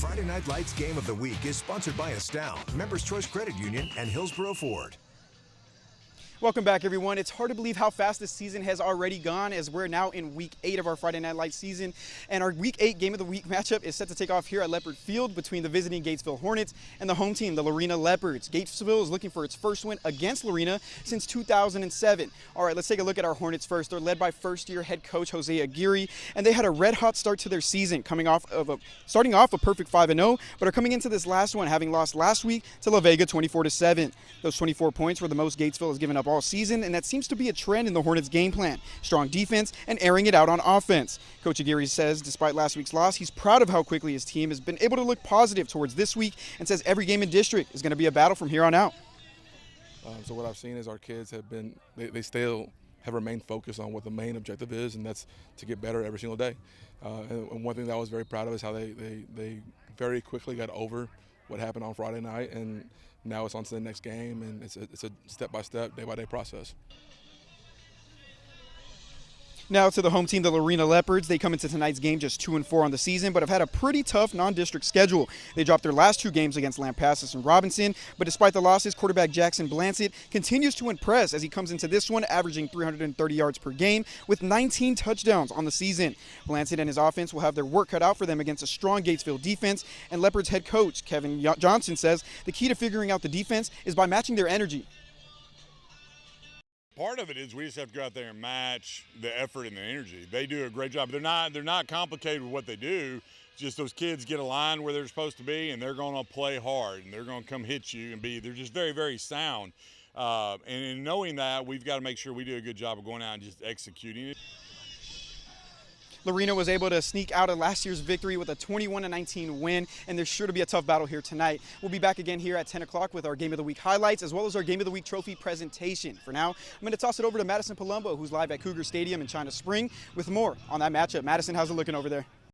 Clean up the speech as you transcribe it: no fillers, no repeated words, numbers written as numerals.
Friday Night Lights Game of the Week is sponsored by Astound, Members Choice Credit Union, and Hillsborough Ford. Welcome back, everyone. It's hard to believe how fast this season has already gone, as we're now in Week 8 of our Friday Night Lights season. And our Week 8 Game of the Week matchup is set to take off here at Leopard Field between the visiting Gatesville Hornets and the home team, the Lorena Leopards. Gatesville is looking for its first win against Lorena since 2007. All right, let's take a look at our Hornets first. They're led by first-year head coach Jose Aguirre, and they had a red-hot start to their season, starting off a perfect 5-0, but are coming into this last one having lost last week to La Vega 24-7. Those 24 points were the most Gatesville has given up all season, and that seems to be a trend in the Hornets' game plan. Strong defense and airing it out on offense. Coach Aguirre says despite last week's loss, he's proud of how quickly his team has been able to look positive towards this week, and says every game in district is going to be a battle from here on out. So what I've seen is our kids have been, they still have remained focused on what the main objective is, and that's to get better every single day. And one thing that I was very proud of is how they very quickly got over what happened on Friday night, and now it's on to the next game, and it's a step-by-step, day-by-day process. Now to the home team, the Lorena Leopards. They come into tonight's game just 2-4 on the season, but have had a pretty tough non-district schedule. They dropped their last two games against Lampasas and Robinson, but despite the losses, quarterback Jackson Blancett continues to impress as he comes into this one averaging 330 yards per game with 19 touchdowns on the season. Blancett and his offense will have their work cut out for them against a strong Gatesville defense, and Leopards head coach Kevin Johnson says the key to figuring out the defense is by matching their energy. Part of it is we just have to go out there and match the effort and the energy. They do a great job. They're not complicated with what they do. Just those kids get aligned where they're supposed to be, and they're going to play hard, and they're going to come hit you and they're just very, very sound. And in knowing that, we've got to make sure we do a good job of going out and just executing it. Lorena was able to sneak out of last year's victory with a 21-19 win, and there's sure to be a tough battle here tonight. We'll be back again here at 10 o'clock with our Game of the Week highlights, as well as our Game of the Week trophy presentation. For now, I'm going to toss it over to Madison Palumbo, who's live at Cougar Stadium in China Spring, with more on that matchup. Madison, how's it looking over there?